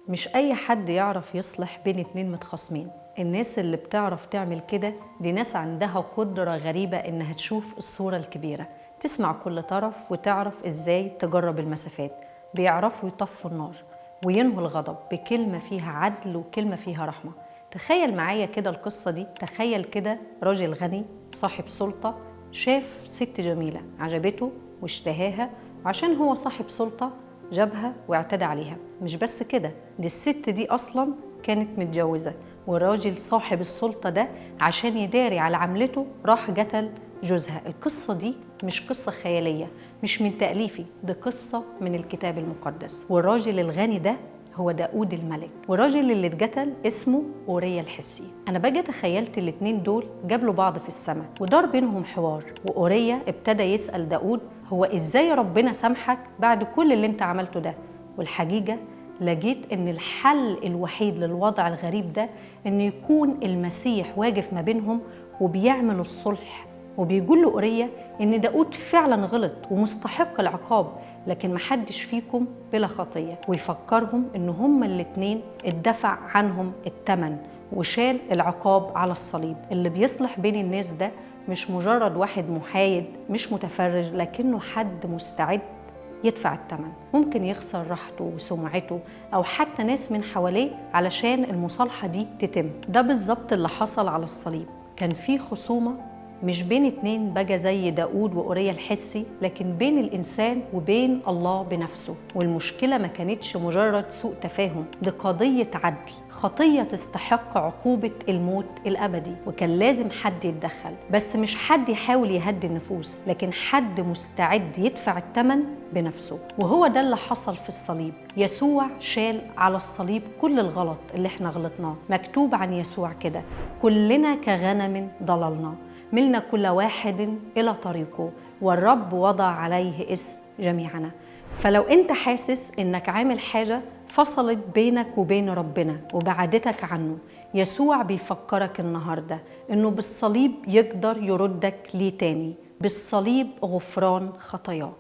مش أي حد يعرف يصلح بين اتنين متخاصمين. الناس اللي بتعرف تعمل كده دي ناس عندها قدرة غريبة إنها تشوف الصورة الكبيرة، تسمع كل طرف وتعرف إزاي تجرب المسافات. بيعرفوا يطفوا النار وينهوا الغضب بكلمة فيها عدل وكلمة فيها رحمة. تخيل معايا كده القصة دي، تخيل كده راجل غني صاحب سلطة شاف ست جميلة عجبته واشتهاها، وعشان هو صاحب سلطة جابها واعتدى عليها. مش بس كده، دي الست دي أصلا كانت متجوزة، والراجل صاحب السلطة ده عشان يداري على عملته راح قتل جوزها. القصة دي مش قصة خيالية، مش من تأليفي، دي قصة من الكتاب المقدس. والراجل الغني ده هو داود الملك، والراجل اللي اتقتل اسمه أوريا الحسي. أنا بقى تخيلت الاتنين دول قابلوا بعض في السماء ودار بينهم حوار، وأوريا ابتدى يسأل داود هو إزاي ربنا سامحك بعد كل اللي انت عملته ده. والحقيقة لقيت إن الحل الوحيد للوضع الغريب ده إن يكون المسيح واقف ما بينهم وبيعمل الصلح، وبيقول له أوريا إن داود فعلا غلط ومستحق العقاب، لكن محدش فيكم بلا خطية، ويفكرهم إن هما الاتنين اتدفع عنهم التمن وشال العقاب على الصليب. اللي بيصلح بين الناس ده مش مجرد واحد محايد مش متفرج، لكنه حد مستعد يدفع الثمن. ممكن يخسر راحته وسمعته أو حتى ناس من حواليه علشان المصالحة دي تتم. ده بالظبط اللي حصل على الصليب. كان في خصومة مش بين اتنين بقى زي داود وأوريا الحسي، لكن بين الإنسان وبين الله بنفسه. والمشكلة ما كانتش مجرد سوء تفاهم، دي قضية عدل، خطية تستحق عقوبة الموت الأبدي، وكان لازم حد يتدخل. بس مش حد يحاول يهدي النفوس، لكن حد مستعد يدفع الثمن بنفسه. وهو ده اللي حصل في الصليب. يسوع شال على الصليب كل الغلط اللي احنا غلطناه. مكتوب عن يسوع كده: كلنا كغنم ضللنا، ملنا كل واحد إلى طريقه، والرب وضع عليه اسم جميعنا. فلو أنت حاسس إنك عامل حاجة فصلت بينك وبين ربنا وبعدتك عنه، يسوع بيفكرك النهاردة إنه بالصليب يقدر يردك ليه تاني. بالصليب غفران خطاياك.